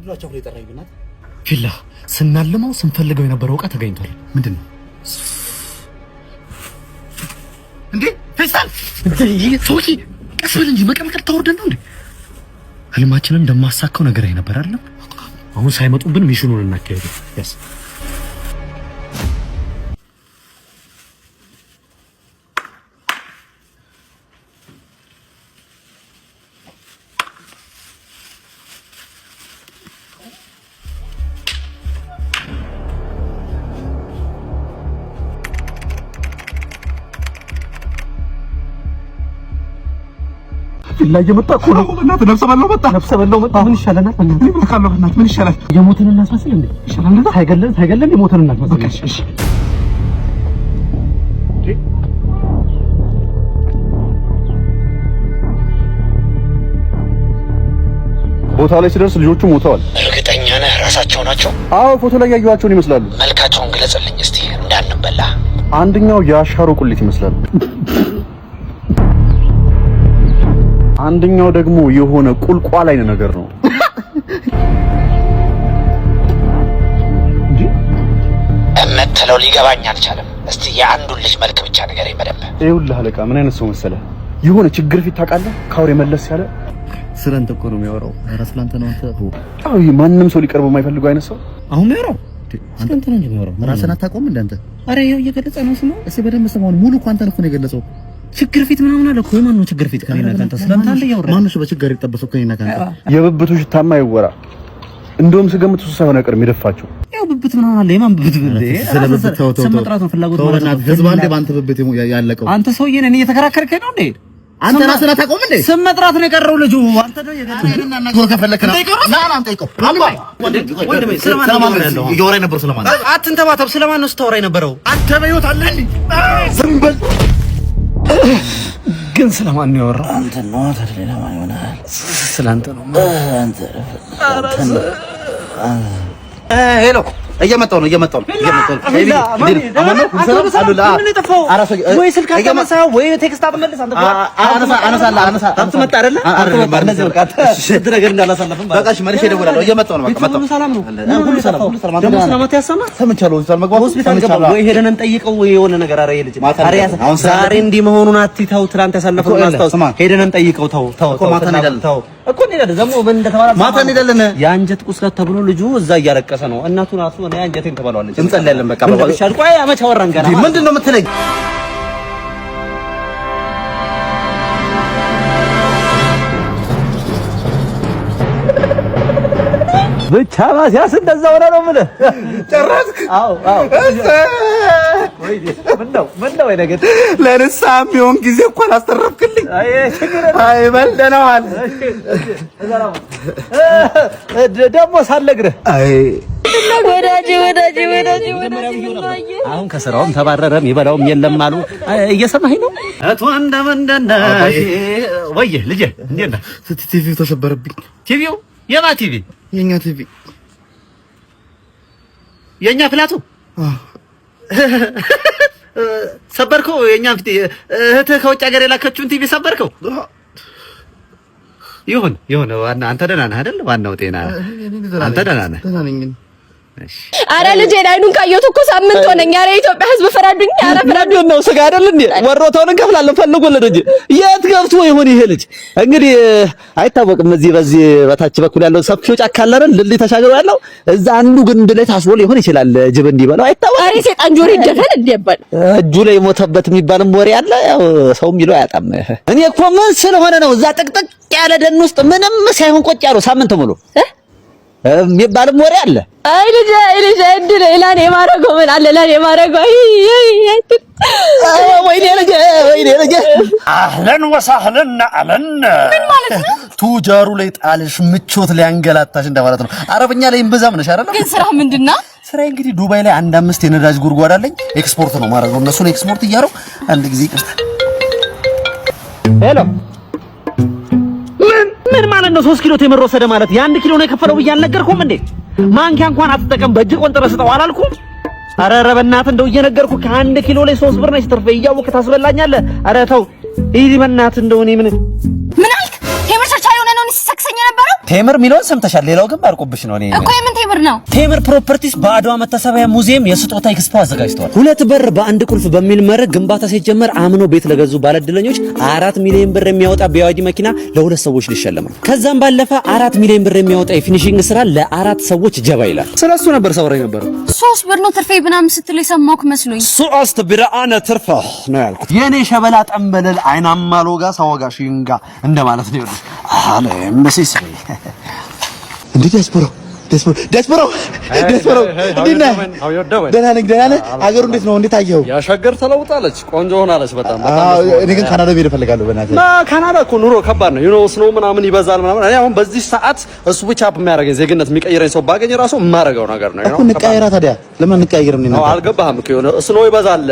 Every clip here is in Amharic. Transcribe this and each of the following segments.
ለምንድነው ላይ ጠራኝ ብናት ፊላ ስናልመው ስንፈልገው የነበረው ዕቃ ተገኝቷል። ምንድነው እንዴ? ፌስታል እንዴ? ሶኪ ቀስ በል እንጂ መቀመቅ ታወርደን ነው እንዴ? ህልማችንን እንደማሳካው ነገር ነበር አይደል? አሁን ሳይመጡብን ሚሽኑን እናካሄድ። ያስ ፊላ እየመጣ እኮ ነው። እናንተ ነፍሰ በላው መጣ። ምን ይሻለናል? ምን ካለው እናት ምን ይሻላል? የሞትን እናስመስል እንዴ? ይሻላል። ታይገለን የሞትን እናስመስል። እሺ ቦታው ላይ ሲደርስ ልጆቹ ሞተዋል። እርግጠኛ ነህ ራሳቸው ናቸው? አዎ ፎቶ ላይ ያዩዋቸውን ይመስላሉ። መልካቸውን ግለጽልኝ እስቲ እንዳንበላ። አንደኛው የአሻሮ ቁሊት ይመስላል። አንደኛው ደግሞ የሆነ ቁልቋል አይነ ነገር ነው። እምትለው ሊገባኝ አልቻለም። እስቲ የአንዱን ልጅ መልክ ብቻ ንገረኝ በደንብ። ይኸውልህ አለቃ ምን አይነት ሰው መሰለህ? የሆነ ችግር ፊት ታውቃለህ? ካውሬ መለስ ያለ ስለንተ እኮ ነው የሚያወራው። ራስላንተ ነው አንተ። አዎ ማንም ሰው ሊቀርበው የማይፈልገው አይነት ሰው አሁን የሚያወራው ስለንተ ነው የሚያወራው። ራስህን አታውቀውም እንደ አንተ። ኧረ ይኸው እየገለጸ ነው ስሙ። እስኪ በደንብ ስማውን ሙሉ እኮ አንተን እኮ ነው የገለጸው። ችግር ፊት ምናምን አለ እኮ። ማን ነው ችግር ፊት ከኔና ካንተ? ስለንተ አለ ያወራ። ማን ነው በችግር የተጠበሰው ከኔና ካንተ? የብብቱ ሽታማ ይወራ። እንደውም ስገምት እሱ ሳይሆን አይቀርም የደፋቸው። ያው ብብት ምናምን አለ። የማን ብብት እንዴ? ስለብብት ተው መጥራት ነው ፍላጎት ማለት ነው። ህዝብ አንዴ ባንተ ብብት ያለቀው አንተ ሰውዬ ነህ። እኔ እየተከራከርከኝ ነው እንዴ? አንተ ራስህን አታውቀውም እንዴ? ስም መጥራት ነው የቀረው ልጁ። አንተ ነው የገለጸና ነገር ከፈለክ ና ና ጠይቀው። ወንድሜ ስለማን ነው ያለው? እያወራኝ ነበር ስለማን? አትንተባተብ። ስለማን ነው ስታወራኝ ነበረው? አንተ በህይወት አለ እንዴ? ዝም በል። ግን ስለማን ነው ያወራው? አንተ ነው ታዲያ ለማን ይሆናል? ስላንተ ነው አንተ ሄሎ እየመጣሁ ነው። ወይ ስልክ አታነሳ ወይ ቴክስት አትመልስ። አንተ አነሳ አትመጣ አይደለ? ሽድ ነገር እንዳላሳለፍም በቃ እሺ፣ መልሼ እደውላለሁ። እየመጣሁ ነው። በቃ መጣሁ። ሁሉ ሰላም ነው። ሁሉ ሰላም። ደግሞ ሰላማት ያሰማ ሰምቻለሁ። ሆስፒታል መግባቱ ሆስፒታል ገባ ወይ ሄደን እንጠይቀው ወይ የሆነ ነገር። ኧረ ይልጅ ዛሬ እንዲህ መሆኑን አትይተው። ትናንት ያሳለፈው አስታውስ። ሄደን እንጠይቀው። ተው እኮ እንሄዳለን። ደግሞ ምን እንደተባለ ማታ እንሄዳለን። የአንጀት ቁስለት ተብሎ ልጁ እዛ እያለቀሰ ነው። እናቱ ናቱ እኔ አንጀቴን ተባለዋለች። እንጸልያለን። በቃ ቆይ መቼ አወራን ገና? ምንድን ነው የምትለኝ? ብቻ ማሲያስ እንደዛ ሆነ ነው የምልህ። ጨረስክ? አዎ ምን ነው ነገር ለንስሓም ቢሆን ጊዜ እንኳን አስተረፍክልኝ። አይ በልደናል። ደግሞ ሳልነግርህ ወዳጅ አሁን ከስራውም ተባረረም ይበላውም የለም አሉ። እየሰማኸኝ ነው? አቶ እንደምንደና ወይ ልጄ እንዴት ነህ? ቲቪው ተሰበረብኝ። ቲቪው የማ ቲቪ? የኛ ቲቪ። የኛ ፍላቱ ሰበርከው? የኛ እህትህ ከውጭ ሀገር የላከችውን ቲቪ ሰበርከው? ይሁን ዋና አንተ ደህና ነህ አይደል? ዋናው ጤና። አንተ ደህና ነህ? ደህና ነኝ። አረ ልጄ አይኑን ካየሁት እኮ ሳምንት ሆነኝ። አረ የኢትዮጵያ ሕዝብ ፍረዱኝ። አረ ፍረዱኝ። ነው ስጋ አይደል እንዴ? ወሮታውን እንከፍላለን። ፈልጎልን እንጂ የት ገብቶ ይሆን ይሄ ልጅ? እንግዲህ አይታወቅም። በዚህ በታች በኩል ያለው ሰፊው ጫካ አለ አይደል? ልልይ ተሻግሮ ያለው እዛ አንዱ ግንድ ላይ ታስሮ ሊሆን ይችላል። ጅብ እንዲበላው አይታወቅም። አረ ሰይጣን ጆሮ ይደፈን እንዲባል እጁ ላይ ሞተበት የሚባልም ወሬ አለ። ያው ሰው የሚለው አያጣም። እኔ እኮ ምን ስለሆነ ነው እዛ ጥቅጥቅ ያለ ደን ውስጥ ምንም ሳይሆን ቆጭ ያለው ሳምንት ሙሉ የሚባልም ወሬ አለ። አይ ልጅ እንዴ ለኔ ማረገው ምን አለ ለኔ ማረገው? ወይኔ ልጅ አህለን ወሳህለን አለን። ምን ማለት ነው? ቱጃሩ ላይ ጣልሽ ምቾት ላይ አንገላታሽ እንደማለት ነው። አረብኛ ላይ እምብዛም ነሽ አይደል? ግን ስራ ምንድነው? ስራዬ እንግዲህ ዱባይ ላይ 5 የነዳጅ ጉድጓድ አለኝ። ኤክስፖርት ነው ማረገው። እነሱን ኤክስፖርት እያረው አንድ ጊዜ ይቅርታ። ሄሎ ምን ማለት ነው? 3 ኪሎ ቴምር ወሰደ ማለት የ1 ኪሎ ነው የከፈለው ብዬ አልነገርኩም እንዴ? ማንኪያ እንኳን አትጠቀም፣ በእጅ ቆንጥረህ ስጠው አላልኩም? ኧረ በእናትህ እንደው እየነገርኩህ ከ1 ኪሎ ላይ 3 ብር ነች ትርፌ። እያወቅህ ታስበላኛለህ። ኧረ ተው ይሄ በእናትህ እንደው እኔ ምን አልክ? ቴምር ቸርቻሪ ሆነ ነው ሲሰክሰኝ የነበረው? ቴምር ሚሊዮን ሰምተሻል። ሌላው ግን ባርቆብሽ ነው። እኔ እኮ የምን ቴምር ነው? ቴምር ፕሮፐርቲስ በአድዋ መታሰቢያ ሙዚየም የስጦታ ኤክስፖ አዘጋጅተዋል። 2 በር በአንድ ቁልፍ በሚል መርህ ግንባታ ሲጀመር አምኖ ቤት ለገዙ ባለድለኞች 4 ሚሊዮን ብር የሚያወጣ ቢዋይዲ መኪና ለ2 ሰዎች ሊሸለም ነው። ከዛም ባለፈ 4 ሚሊዮን ብር የሚያወጣ የፊኒሺንግ ስራ ለ4 ሰዎች ጀባ ይላል። ስለሱ ነበር ሰውራ ነበር። 3 ብር ነው ትርፌ ብናም ስትል የሰማሁህ መስሎኝ። 3 ብር አነ ትርፋ ነው ያልኩት። የኔ ሸበላ ጠንበለል አይናማ ሎጋ ሳወጋ ሽንጋ እንደማለት ነው። ይኸውልሽ አለ መሲስ እንዴ ዲያስፖራው እንዴት ነህ? ደህና ነህ? አገሩ እንዴት ነው? እንዴት አየኸው? ያሻገር ተለውጣለች፣ ቆንጆ ሆናለች በጣም። እኔ ግን ካናዳ መሄድ እፈልጋለሁ። በእናትህ ካናዳ እኮ ኑሮ ከባድ ነው። ዩኖ ስኖው ምናምን ይበዛል ምናምን። እኔ አሁን በዚህ ሰዓት እሱ ብቻ የሚያደርገኝ ዜግነት የሚቀይረኝ ሰው ባገኝ ራሱ የማደርገው ነገር ነው። እኮ እንቀያየራ። ታዲያ ለምን እንቀያየርም? ነው አልገባህም እኮ የሆነ ስኖው ይበዛል።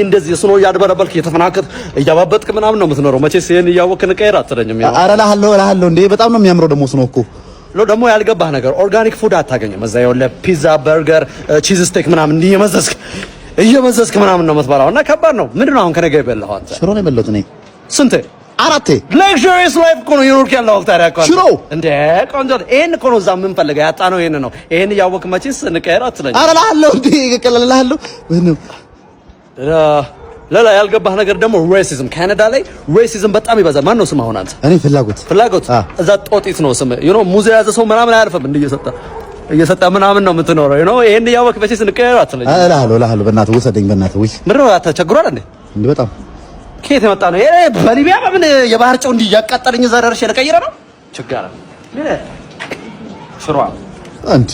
እንደዚህ ስኖው እያድበረበልክ እየተፈናከት እያባበጥክ ምናምን ነው የምትኖረው። መቼስ ይሄን እያወቅህ እንቀያየር አትለኝም። ኧረ እልሃለሁ እንዴ በጣም ነው የሚያምረው ደግሞ ስኖው እኮ ደግሞ ያልገባህ ነገር ኦርጋኒክ ፉድ አታገኝም። እዛ ያለው ፒዛ፣ በርገር፣ ቺዝ ስቴክ ምናምን እየመዘዝክ ምናምን ነው የምትበላው እና ከባድ ነው። ምንድን ነው አሁን ከነገ የበላኸው አንተ? ሽሮ ነው የበላሁት እኔ። ስንቴ? 4 ሌክዠሪየስ ላይፍ እኮ ነው የኖርክ ያለው ወቅት። ታዲያ እኮ ሽሮ እንደ ቆንጆ ይሄን እኮ ነው እዛ የምንፈልገው ያጣነው ይሄን ነው። ይሄን እያወቅህ መቼስ እንቀየር አትለኝም። ኧረ እልሃለሁ እንዴ እቀለልልሃለሁ። ሌላ ያልገባህ ነገር ደግሞ ሬሲዝም፣ ካናዳ ላይ ሬሲዝም በጣም ይበዛል። ማን ነው ስም አሁን አንተ? እኔ ፍላጎት እዛ ጦጢት ነው ስም ሙዝ የያዘ ሰው ምናምን አያልፍም። እንደ እየሰጠ ምናምን ነው የምትኖረው። ይሄን እያወቅህ መቼስ እንቀየር አትለኝም። እልሃለሁ በእናትህ ውሰደኝ በእናትህ። ውይ ምንድን ነው ተቸግሯል እንዴ? እንዴ በጣም ከየት የመጣ ነው? በሊቢያ በምን የባህር ጨው እንዲህ ያቃጠለኝ እዛ ደርሼ ልቀይረ ነው ችግር አለ ሽሯ አንቺ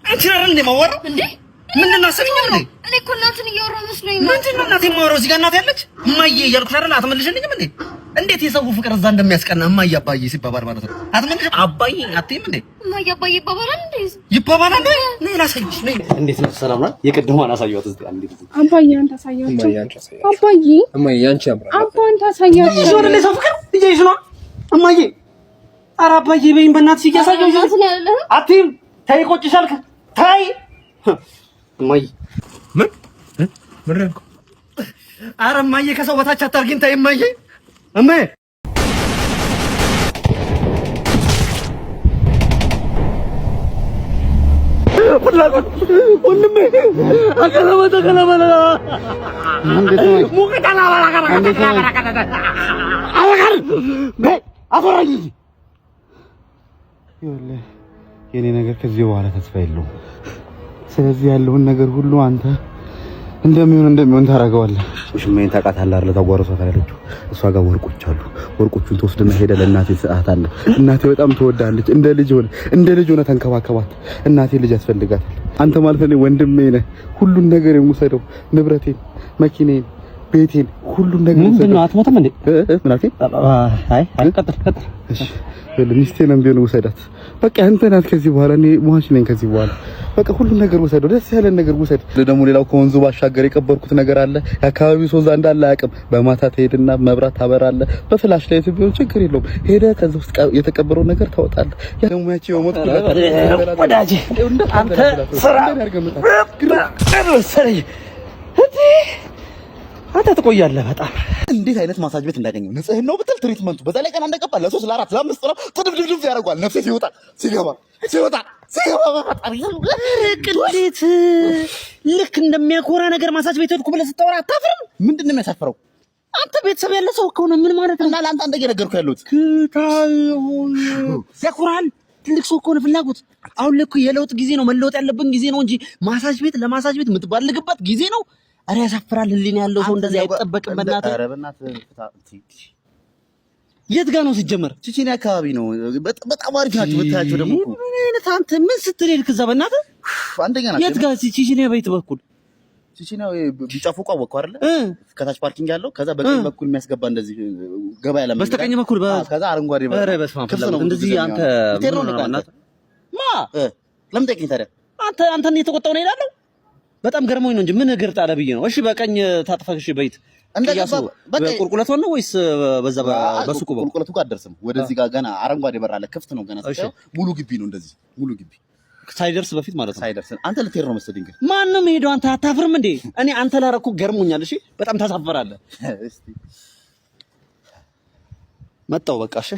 አንቺ አይደል እንደማወራው እንዴ? ምንድን ነው አሰብኝ እንዴ? እኔ እኮ እናትን እያወራሁ መስሎኝ ነው። ምንድን ነው እናቴ የማወራው? እዚህ ጋር እናቴ ያለች እማዬ እያልኩሽ አይደል? አትመልሽልኝም እንዴ? እንዴት የሰው ፍቅር እዛ እንደሚያስቀና እማዬ አባዬ ሲባባል ማለት ነው። አትመልሽም? አባዬ አትይም እንዴ? እማዬ አባዬ ይባባላል እንዴ? ይባባላል። ነይ ላሳይሽ። ነይ። እንዴት ነው? ሰላም ነው? የቅድሟን አሳየኋት። እስቲ አንዴ አባዬ አንተ አሳያቸው። አባዬ እማዬ አንቺ ያምራል። አባዬ አንተ አሳያቸው። ይዞ ነው ሰው ፍቅር ልጅሽ ነው እማዬ። ኧረ አባዬ በይኝ በእናትሽ እያሳየሁሽ ነው። አትይም? ተይ ቆጭሻል። ታይ እማዬ ምን ረንኩ? ኧረ እማዬ ከሰው በታች አታርጊኝ። ታይ እማዬ እማዬ ወንድሜ የኔ ነገር ከዚህ በኋላ ተስፋ የለውም። ስለዚህ ያለውን ነገር ሁሉ አንተ እንደሚሆን ታደርገዋለህ። ሽሜን ታውቃታለህ አይደል? ታጓረሷታለች። እሷ ጋር ወርቆች አሉ። ወርቆቹን ትወስድና ሄደህ ለእናቴ ትሰጣታለህ። እናቴ በጣም ትወዳለች። እንደ ልጅ ሆነ ተንከባከባት። እናቴ ልጅ ያስፈልጋታል። አንተ ማለት ነው ወንድሜ ነህ። ሁሉን ነገር የምውሰደው ንብረቴን፣ መኪኔን፣ ቤቴን ሁሉን ነገር ምንድን ነው? አትሞትም እንዴ? ምን አልከኝ? አይ ቀጥል። እሺ ሚስቴንም ቢሆን ውሰዳት። በቃ አንተ ናት ከዚህ በኋላ እኔ ሟች ነኝ። ከዚህ በኋላ በቃ ሁሉን ነገር ውሰደው። ደስ ያለን ነገር ውሰድ። ደግሞ ሌላው ከወንዙ ባሻገር የቀበርኩት ነገር አለ። የአካባቢው ሰው እዛ እንዳለ አያውቅም። በማታ ትሄድና መብራት ታበራለህ። በፍላሽ ላይ ቢሆን ችግር የለውም። ሄደህ ከዛ ውስጥ የተቀበረው ነገር ታወጣለህ። ደግሞ ያቺ የሞት ወዳጄ አንተ ስራ አንተ ትቆያለህ በጣም። እንዴት አይነት ማሳጅ ቤት እንዳገኘው ንጽህናው ብትል ትሪትመንቱ በዛ ላይ ቀን እንደገባ ለ3 ለ4 ለ5 ነው ትድብድብ ያደርጋል። ነፍሴ ሲወጣ በፈጣሪ ቅሌት ልክ እንደሚያኮራ ነገር ማሳጅ ቤት ሄድኩ ብለህ ስታወራ አታፍርም? ምንድን ነው የሚያሳፍረው? አንተ ቤተሰብ ያለ ሰው ከሆነ ምን ማለት ነው? እና ለአንተ አንተ እየነገርኩህ ያለሁት ያኮራል። ትልቅ ሰው ከሆነ ፍላጎት አሁን ልክ የለውጥ ጊዜ ነው፣ መለወጥ ያለብን ጊዜ ነው እንጂ ማሳጅ ቤት ለማሳጅ ቤት የምትባልግበት ጊዜ ነው። አረ ያሳፍራል። ህሊና ያለው ሰው እንደዚህ አይጠበቅም። በእናትህ የት ጋር ነው ሲጀመር? ቺቺኒ አካባቢ ነው። በጣም አሪፍ ናቸው ብታያቸው። ደግሞ ምን አይነት አንተ ምን ስትል ሄድክ እዛ? በእናትህ አንደኛ ናቸው። የት ጋር ቺቺኒ ቤት በኩል? ቺቺኒ ቢጫ ፎቅ አወቀው አይደለ? ከታች ፓርኪንግ ያለው ከዛ በቀኝ በኩል የሚያስገባ እንደዚህ ገበያ ለምን በስተቀኝ በኩል ከዛ አረንጓዴ ኧረ በስመ አብ እንደዚህ አንተ ለምን ጠይቀኝ ታዲያ? አንተን እየተቆጣሁ ነው እሄዳለሁ። በጣም ገርሞኝ ነው እንጂ ምን እግር ጣለ ብዬ ነው። እሺ በቀኝ ታጥፈሽ በይት እንደገባ በቃ ቁልቁለት ነው ወይስ በዛ በሱቁ ቁልቁለቱ ጋር አደርስም። ወደዚህ ጋር ገና አረንጓዴ በር አለ፣ ክፍት ነው ገና። ሙሉ ግቢ ነው እንደዚህ ሙሉ ግቢ ሳይደርስ በፊት ማለት ነው። ሳይደርስ አንተ ልትሄድ ነው መሰለኝ። ግን ማንም ሄዶ አንተ አታፍርም እንዴ? እኔ አንተ ላረኩ ገርሞኛል። እሺ በጣም ታሳፈራለህ። እስቲ መጣው በቃ እሺ